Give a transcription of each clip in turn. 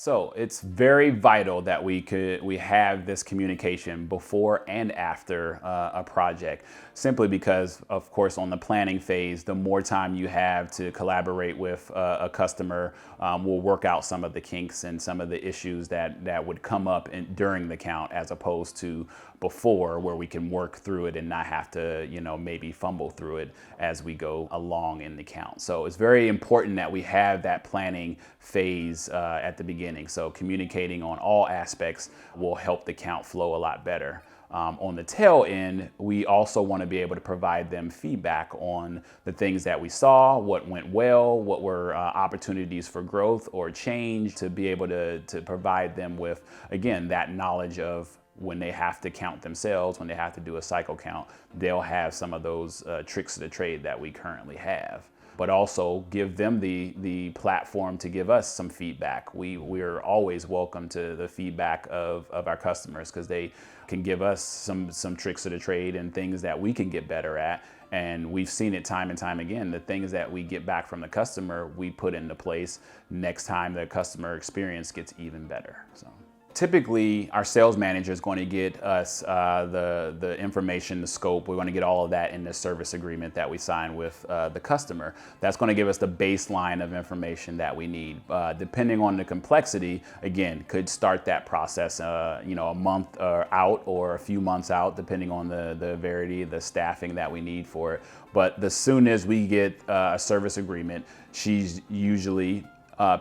So it's very vital that we have this communication before and after a project, simply because, of course, on the planning phase, the more time you have to collaborate with a customer, will work out some of the kinks and some of the issues that would come up during the count, as opposed to before, where we can work through it and not have to, maybe fumble through it as we go along in the count. So it's very important that we have that planning phase at the beginning. So communicating on all aspects will help the count flow a lot better. On the tail end, we also want to be able to provide them feedback on the things that we saw, what went well, what were opportunities for growth or change, to be able to provide them with, again, that knowledge of when they have to count themselves, when they have to do a cycle count, they'll have some of those tricks of the trade that we currently have. But also give them the platform to give us some feedback. We're always welcome to the feedback of our customers, because they can give us some tricks of the trade and things that we can get better at. And we've seen it time and time again. The things that we get back from the customer, we put into place next time the customer experience gets even better. So typically, our sales manager is going to get us the information, the scope. We're going to get all of that in the service agreement that we sign with the customer. That's going to give us the baseline of information that we need. Depending on the complexity, again, could start that process, a month out or a few months out, depending on the severity, the staffing that we need for it. But the soon as we get a service agreement, she's usually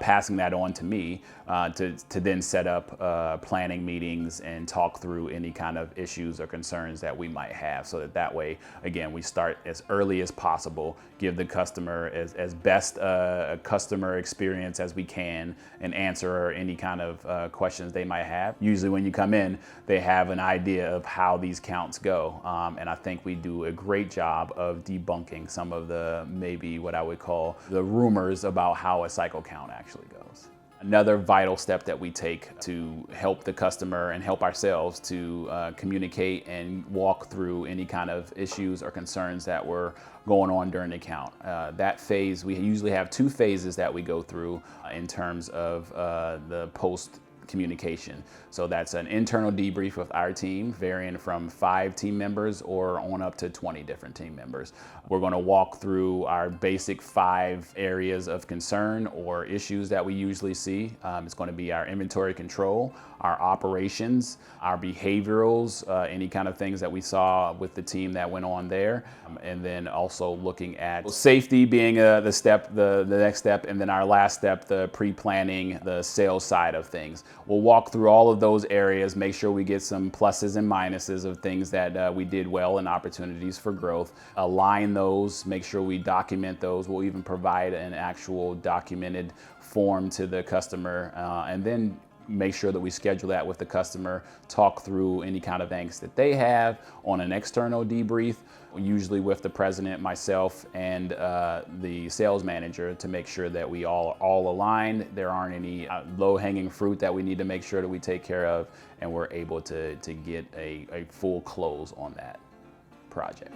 passing that on to me to then set up planning meetings and talk through any kind of issues or concerns that we might have, so that way, again, we start as early as possible, give the customer as best a customer experience as we can, and answer any kind of questions they might have. Usually when you come in, they have an idea of how these counts go, and I think we do a great job of debunking some of the, maybe what I would call, the rumors about how a cycle count actually goes. Another vital step that we take to help the customer and help ourselves to communicate and walk through any kind of issues or concerns that were going on during the count. That phase, we usually have two phases that we go through in terms of the post communication. So that's an internal debrief with our team, varying from 5 team members or on up to 20 different team members. We're going to walk through our basic 5 areas of concern or issues that we usually see. It's going to be our inventory control, our operations, our behaviorals, any kind of things that we saw with the team that went on there, and then also looking at safety being the next step, and then our last step, the pre-planning, the sales side of things. We'll walk through all of those areas, make sure we get some pluses and minuses of things that we did well and opportunities for growth, align those, make sure we document those. We'll even provide an actual documented form to the customer, and then make sure that we schedule that with the customer, talk through any kind of angst that they have on an external debrief, usually with the president, myself, and the sales manager, to make sure that we all aligned. There aren't any low-hanging fruit that we need to make sure that we take care of, and we're able to get a full close on that project.